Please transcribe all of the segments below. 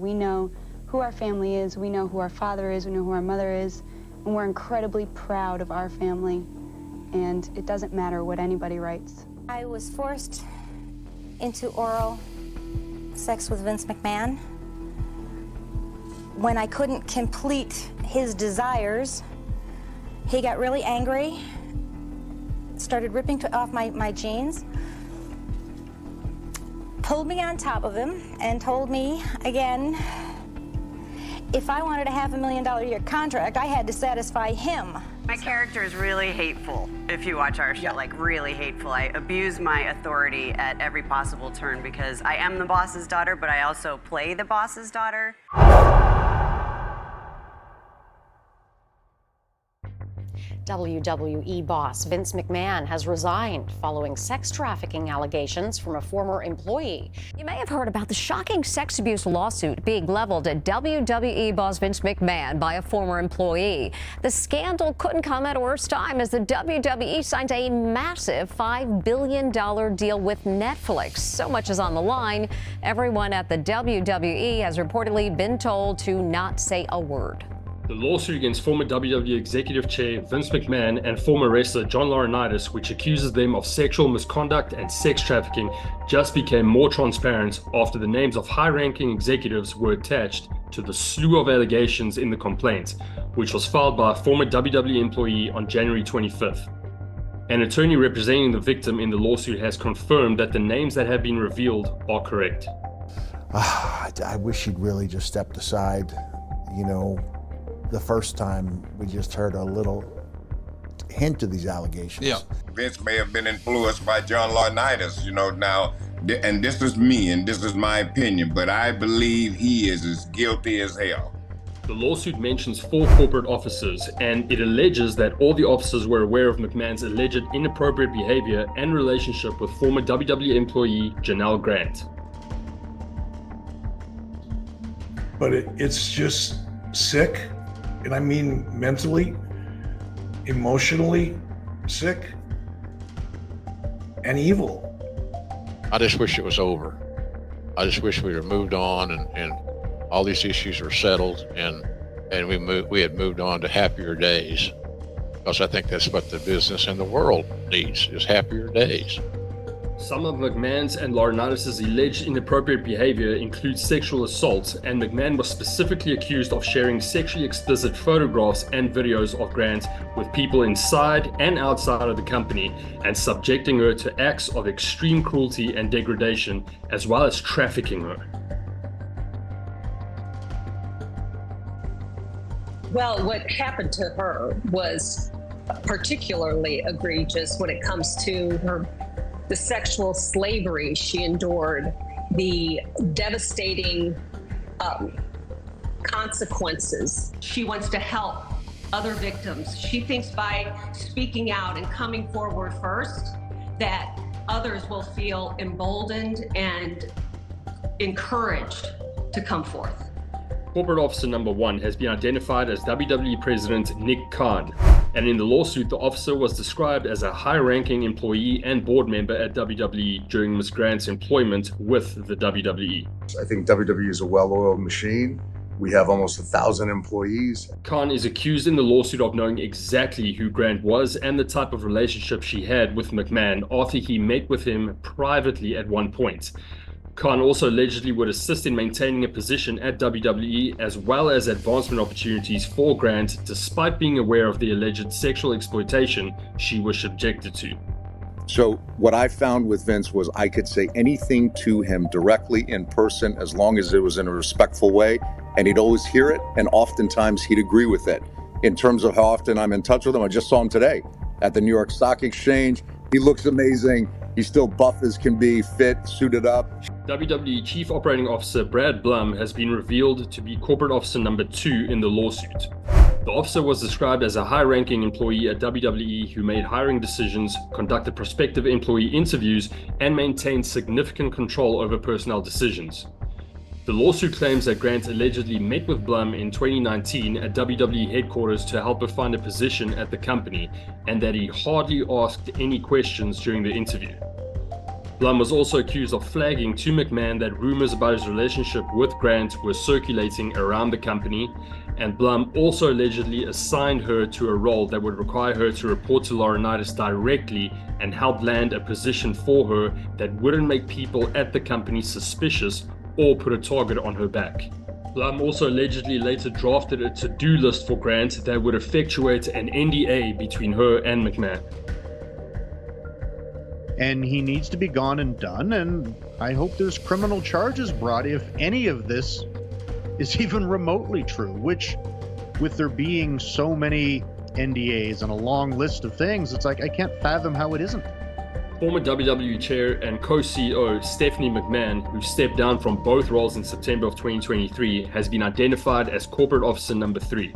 We know who our family is, we know who our father is, we know who our mother is, and we're incredibly proud of our family, and it doesn't matter what anybody writes. I was forced into oral sex with Vince McMahon. When I couldn't complete his desires, he got really angry, started ripping off my jeans, pulled me on top of him, and told me again, if I wanted a $500,000 a year contract, I had to satisfy him. My character is really hateful, if you watch our show, like really hateful. I abuse my authority at every possible turn because I am the boss's daughter, but I also play the boss's daughter. WWE boss Vince McMahon has resigned following sex trafficking allegations from a former employee. You may have heard about the shocking sex abuse lawsuit being leveled at WWE boss Vince McMahon by a former employee. The scandal couldn't come at a worse time as the WWE signed a massive $5 billion deal with Netflix. So much is on the line. Everyone at the WWE has reportedly been told to not say a word. The lawsuit against former WWE Executive Chair Vince McMahon and former wrestler John Laurinaitis, which accuses them of sexual misconduct and sex trafficking, just became more transparent after the names of high-ranking executives were attached to the slew of allegations in the complaint, which was filed by a former WWE employee on January 25th. An attorney representing the victim in the lawsuit has confirmed that the names that have been revealed are correct. I wish he'd really just stepped aside. You know, the first time we just heard a little hint of these allegations. Yeah. Vince may have been influenced by John Laurinaitis, you know, now, and this is me and this is my opinion, but I believe he is as guilty as hell. The lawsuit mentions 4 corporate officers, and it alleges that all the officers were aware of McMahon's alleged inappropriate behavior and relationship with former WWE employee Janel Grant. But it's just sick. And I mean mentally, emotionally sick, and evil. I just wish it was over. I just wish we had moved on and all these issues were settled and we had moved on to happier days. Because I think that's what the business and the world needs, is happier days. Some of McMahon's and Laurinaitis' alleged inappropriate behavior includes sexual assault, and McMahon was specifically accused of sharing sexually explicit photographs and videos of Grant with people inside and outside of the company, and subjecting her to acts of extreme cruelty and degradation, as well as trafficking her. Well, what happened to her was particularly egregious when it comes to the sexual slavery she endured, the devastating consequences. She wants to help other victims. She thinks by speaking out and coming forward first, that others will feel emboldened and encouraged to come forth. Corporate officer number 1 has been identified as WWE President Nick Kahn, and in the lawsuit, the officer was described as a high-ranking employee and board member at WWE during Ms. Grant's employment with the WWE. I think WWE is a well-oiled machine. We have almost 1,000 employees. Kahn is accused in the lawsuit of knowing exactly who Grant was and the type of relationship she had with McMahon after he met with him privately at one point. Kahn also allegedly would assist in maintaining a position at WWE as well as advancement opportunities for Grant, despite being aware of the alleged sexual exploitation she was subjected to. So what I found with Vince was I could say anything to him directly in person as long as it was in a respectful way, and he'd always hear it, and oftentimes he'd agree with it. In terms of how often I'm in touch with him, I just saw him today at the New York Stock Exchange. He looks amazing. He's still buff as can be, fit, suited up. WWE Chief Operating Officer Brad Blum has been revealed to be corporate officer number 2 in the lawsuit. The officer was described as a high-ranking employee at WWE who made hiring decisions, conducted prospective employee interviews, and maintained significant control over personnel decisions. The lawsuit claims that Grant allegedly met with Blum in 2019 at WWE headquarters to help her find a position at the company, and that he hardly asked any questions during the interview. Blum was also accused of flagging to McMahon that rumors about his relationship with Grant were circulating around the company, and Blum also allegedly assigned her to a role that would require her to report to Laurinaitis directly and help land a position for her that wouldn't make people at the company suspicious or put a target on her back. Blum also allegedly later drafted a to-do list for Grant that would effectuate an NDA between her and McMahon. And he needs to be gone and done, and I hope there's criminal charges brought if any of this is even remotely true, which, with there being so many NDAs and a long list of things, it's like I can't fathom how it isn't. Former WWE chair and co-CEO Stephanie McMahon, who stepped down from both roles in September of 2023, has been identified as corporate officer number 3.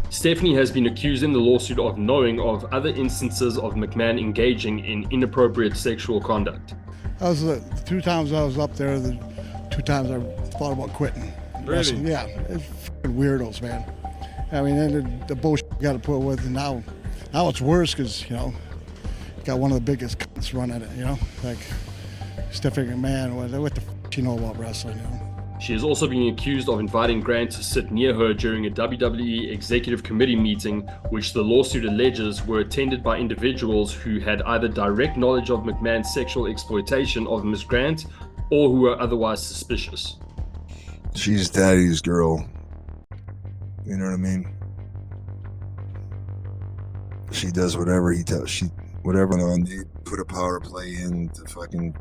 Stephanie has been accused in the lawsuit of knowing of other instances of McMahon engaging in inappropriate sexual conduct. That was the 2 times I was up there, the 2 times I thought about quitting. Really? Yeah, it's fucking weirdos, man. I mean, then the bullshit you got to put with, and now it's worse because, you know, you got one of the biggest cunts running it, you know, like Stephanie McMahon. What the f*** you know about wrestling, you know? She has also been accused of inviting Grant to sit near her during a WWE Executive Committee meeting, which the lawsuit alleges were attended by individuals who had either direct knowledge of McMahon's sexual exploitation of Ms. Grant or who were otherwise suspicious. She's daddy's girl. You know what I mean? She does whatever he tells. Whatever on. They put a power play in to fucking.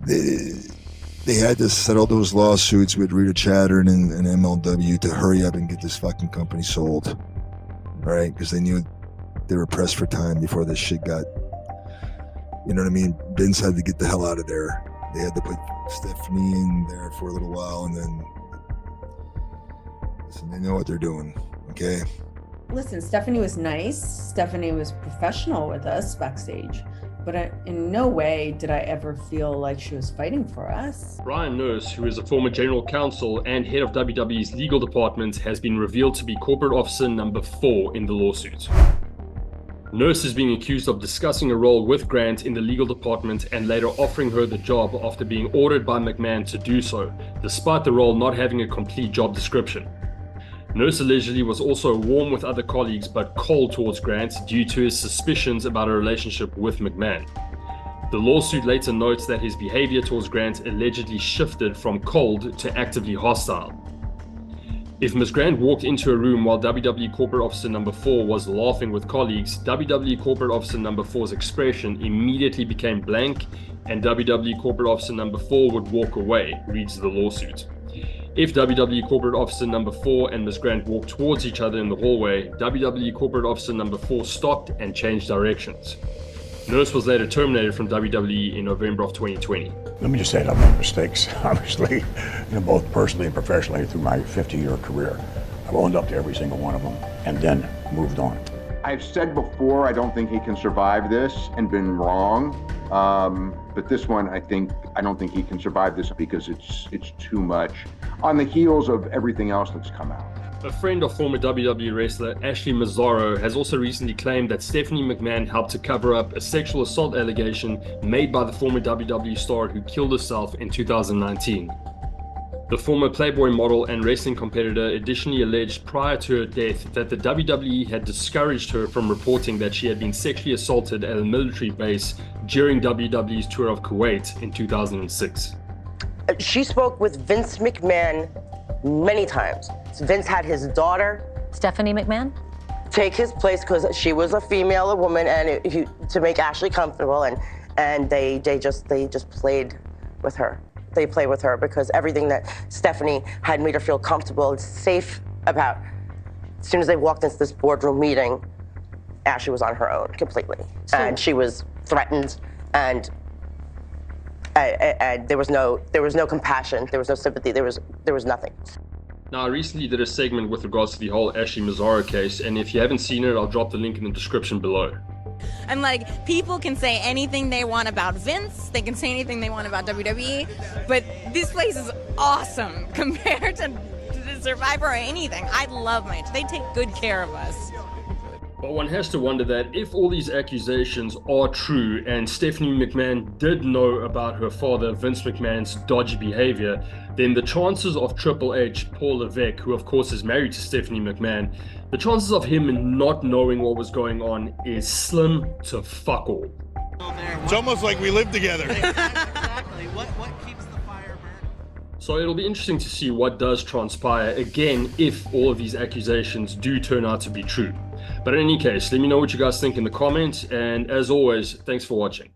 They had to settle those lawsuits with Rita Chatterton and MLW to hurry up and get this fucking company sold. All right, because they knew they were pressed for time before this shit got. You know what I mean? Vince had to get the hell out of there. They had to put Stephanie in there for a little while, and then listen, they know what they're doing. Okay. Listen, Stephanie was nice. Stephanie was professional with us backstage. But in no way did I ever feel like she was fighting for us. Brian Nurse, who is a former general counsel and head of WWE's legal department, has been revealed to be corporate officer number 4 in the lawsuit. Nurse is being accused of discussing a role with Grant in the legal department and later offering her the job after being ordered by McMahon to do so, despite the role not having a complete job description. Nurse allegedly was also warm with other colleagues but cold towards Grant due to his suspicions about a relationship with McMahon. The lawsuit later notes that his behavior towards Grant allegedly shifted from cold to actively hostile. If Ms. Grant walked into a room while WWE Corporate Officer number 4 was laughing with colleagues, WWE Corporate Officer number 4's expression immediately became blank and WWE Corporate Officer number 4 would walk away, reads the lawsuit. If WWE Corporate Officer number 4 and Ms. Grant walked towards each other in the hallway, WWE Corporate Officer number 4 stopped and changed directions. Nurse was later terminated from WWE in November of 2020. Let me just say that I've made mistakes, obviously, both personally and professionally through my 50-year career. I've owned up to every single one of them and then moved on. I've said before, I don't think he can survive this and been wrong. But this one, I don't think he can survive this because it's too much on the heels of everything else that's come out. A friend of former WWE wrestler Ashley Massaro has also recently claimed that Stephanie McMahon helped to cover up a sexual assault allegation made by the former WWE star who killed herself in 2019. The former Playboy model and wrestling competitor additionally alleged prior to her death that the WWE had discouraged her from reporting that she had been sexually assaulted at a military base during WWE's tour of Kuwait in 2006. She spoke with Vince McMahon many times. Vince had his daughter, Stephanie McMahon, take his place because she was a female, a woman, and to make Ashley comfortable, and they just played with her. They play with her because everything that Stephanie had made her feel comfortable and safe about. As soon as they walked into this boardroom meeting, Ashley was on her own completely, and she was threatened, and there was no compassion, there was no sympathy, there was nothing. Now, I recently did a segment with regards to the whole Ashley Massaro case, and if you haven't seen it, I'll drop the link in the description below. I'm like, people can say anything they want about Vince, they can say anything they want about WWE, but this place is awesome compared to the Survivor or anything. I love they take good care of us. But one has to wonder that if all these accusations are true and Stephanie McMahon did know about her father, Vince McMahon's dodgy behavior, then the chances of Triple H, Paul Levesque, who of course is married to Stephanie McMahon, the chances of him not knowing what was going on is slim to fuck all. It's almost like we live together. Exactly. What keeps the fire burning? So it'll be interesting to see what does transpire, again, if all of these accusations do turn out to be true. But in any case, let me know what you guys think in the comments, and as always, thanks for watching.